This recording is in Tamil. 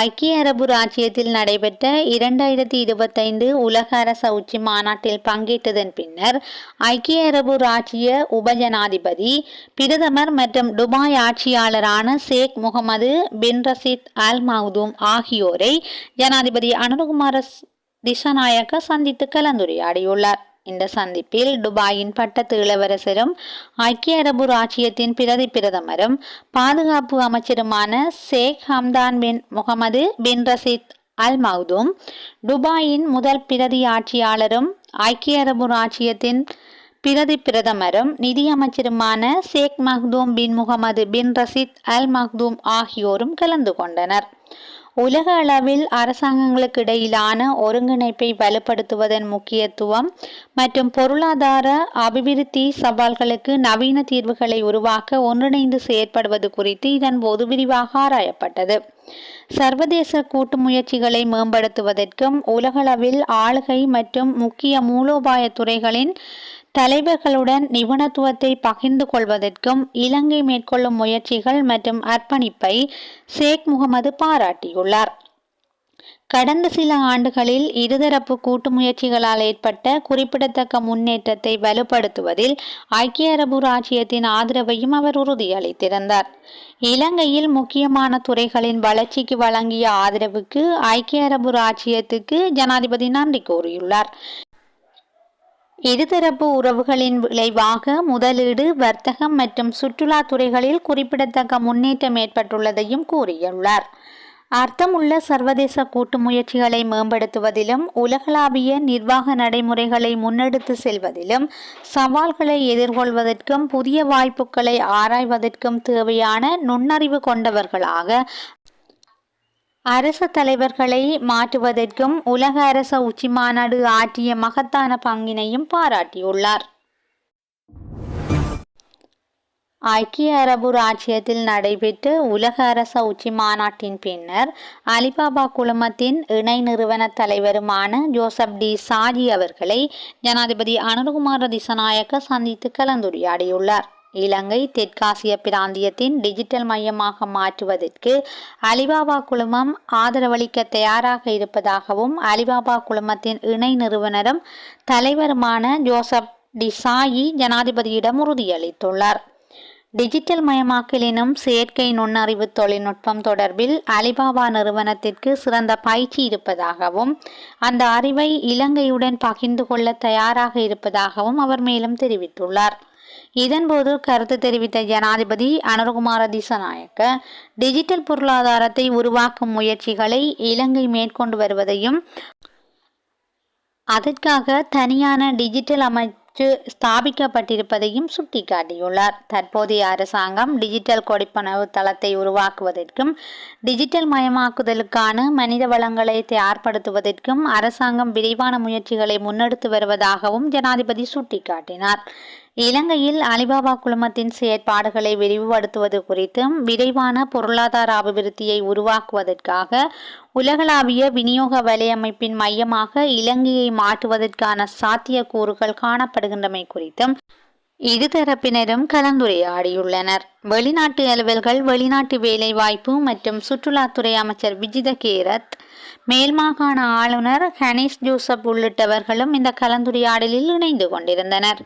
ஐக்கிய அரபு ராச்சியத்தில் நடைபெற்ற 2025 உலக அரச உச்சி மாநாட்டில் பங்கேற்றதன் பின்னர் ஐக்கிய அரபு ராச்சிய உபஜனாதிபதி பிரதமர் மற்றும் துபாய் ஆட்சியாளரான ஷேக் முகமது பின் ரஷீத் அல் மக்தூம் ஆகியோரை ஜனாதிபதி அனுரகுமார திசாநாயக்க சந்தித்து கலந்துரையாடியுள்ளார். இந்த சந்திப்பில் துபாயின் பட்டத்து இளவரசரும் ஐக்கிய அரபு ராச்சியத்தின் பிரதி பிரதமரும் பாதுகாப்பு அமைச்சருமான ஷேக் ஹம்தான் பின் முகமது பின் ரஷீத் அல் மக்தூம், துபாயின் முதல் பிரதி ஆட்சியாளரும் ஐக்கிய அரபு ராச்சியத்தின் பிரதி பிரதமரும் நிதியமைச்சருமான ஷேக் மக்தூம் பின் முகமது பின் ரஷீத் அல் மக்தூம் ஆகியோரும் கலந்து கொண்டனர். உலக அளவில் அரசாங்கங்களுக்கு இடையிலான ஒருங்கிணைப்பை வலுப்படுத்துவதன் முக்கியத்துவம் மற்றும் பொருளாதார அபிவிருத்தி சவால்களுக்கு நவீன தீர்வுகளை உருவாக்க ஒன்றிணைந்து செயற்படுவது குறித்து இதன்போது விரிவாக ஆராயப்பட்டது. சர்வதேச கூட்டு முயற்சிகளை மேம்படுத்துவதற்கும் உலகளவில் ஆளுகை மற்றும் முக்கிய மூலோபாய துறைகளின் தலைவர்களுடன் நிபுணத்துவத்தை பகிர்ந்து கொள்வதற்கும் இலங்கை மேற்கொள்ளும் முயற்சிகள் மற்றும் அர்ப்பணிப்பை ஷேக் முகமது பாராட்டியுள்ளார். கடந்த சில ஆண்டுகளில் இருதரப்பு கூட்டு முயற்சிகளால் ஏற்பட்ட குறிப்பிடத்தக்க முன்னேற்றத்தை வலுப்படுத்துவதில் ஐக்கிய அரபு ராச்சியத்தின் ஆதரவையும் அவர் உறுதியளித்திருந்தார். இலங்கையில் முக்கியமான துறைகளின் வளர்ச்சிக்கு வழங்கிய ஆதரவுக்கு ஐக்கிய அரபு ராச்சியத்துக்கு ஜனாதிபதி நன்றி கூறியுள்ளார். இருதரப்பு உறவுகளின் விளைவாக முதலீடு, வர்த்தகம் மற்றும் சுற்றுலா துறைகளில் குறிப்பிடத்தக்க முன்னேற்றம் ஏற்பட்டுள்ளதையும் கூறியுள்ளார். அர்த்தமுள்ள சர்வதேச கூட்டு முயற்சிகளை மேம்படுத்துவதிலும் உலகளாவிய நிர்வாக நடைமுறைகளை முன்னெடுத்து செல்வதிலும் சவால்களை எதிர்கொள்வதற்கும் புதிய வாய்ப்புகளை ஆராய்வதற்கும் தேவையான நுண்ணறிவு கொண்டவர்களாக அரச தலைவர்களை மாற்றுவதற்கும் உலக அரச உச்சி மாநாடு ஆற்றிய மகத்தான பங்கினையும் பாராட்டியுள்ளார். ஐக்கிய அரபு ராச்சியத்தில் நடைபெற்ற உலக அரச உச்சி மாநாட்டின் பின்னர் அலிபாபா குழுமத்தின் இணை நிறுவன தலைவருமான ஜோசப் டி சாஜி அவர்களை ஜனாதிபதி அனுரகுமார திசாநாயக்க சந்தித்து கலந்துரையாடியுள்ளார். இலங்கை தெற்காசிய பிராந்தியத்தின் டிஜிட்டல் மையமாக மாற்றுவதற்கு அலிபாபா குழுமம் ஆதரவளிக்க தயாராக இருப்பதாகவும் அலிபாபா குழுமத்தின் இணை நிறுவனரும் தலைவருமான ஜோசப் டிசாயி ஜனாதிபதியிடம் உறுதியளித்துள்ளார். டிஜிட்டல் மயமாக்கல் எனும் செயற்கை நுண்ணறிவு தொழில்நுட்பம் தொடர்பில் அலிபாபா நிறுவனத்திற்கு சிறந்த பயிற்சி இருப்பதாகவும் அந்த அறிவை இலங்கையுடன் பகிர்ந்து கொள்ள தயாராக இருப்பதாகவும் அவர் மேலும் தெரிவித்துள்ளார். இதன்போது கருத்து தெரிவித்த ஜனாதிபதி அனுரகுமார திசாநாயக்க டிஜிட்டல் பொருளாதாரத்தை உருவாக்கும் முயற்சிகளை இலங்கை மேற்கொண்டு வருவதையும் அதற்காக தனியான டிஜிட்டல் அமைச்சு ஸ்தாபிக்கப்பட்டிருப்பதையும் சுட்டிக்காட்டியுள்ளார். தற்போதைய அரசாங்கம் டிஜிட்டல் கொடுப்பனவு தளத்தை உருவாக்குவதற்கும் டிஜிட்டல் மயமாக்குதலுக்கான மனித வளங்களை தயார்படுத்துவதற்கும் அரசாங்கம் விரைவான முயற்சிகளை முன்னெடுத்து வருவதாகவும் ஜனாதிபதி சுட்டிக்காட்டினார். இலங்கையில் அலிபாபா குழுமத்தின் செயற்பாடுகளை விரிவுபடுத்துவது குறித்தும் விரைவான பொருளாதார அபிவிருத்தியை உருவாக்குவதற்காக உலகளாவிய விநியோக வலையமைப்பின் மையமாக இலங்கையை மாற்றுவதற்கான சாத்தியக்கூறுகள் காணப்படுகின்றமை குறித்தும் இருதரப்பினரும் கலந்துரையாடியுள்ளனர். வெளிநாட்டு அலுவல்கள், வெளிநாட்டு வேலைவாய்ப்பு மற்றும் சுற்றுலாத்துறை அமைச்சர் விஜித கேரத், மேல்மாகாண ஆளுநர் ஹனீஸ் ஜோசப் உள்ளிட்டவர்களும் இந்த கலந்துரையாடலில் இணைந்து கொண்டிருந்தனர்.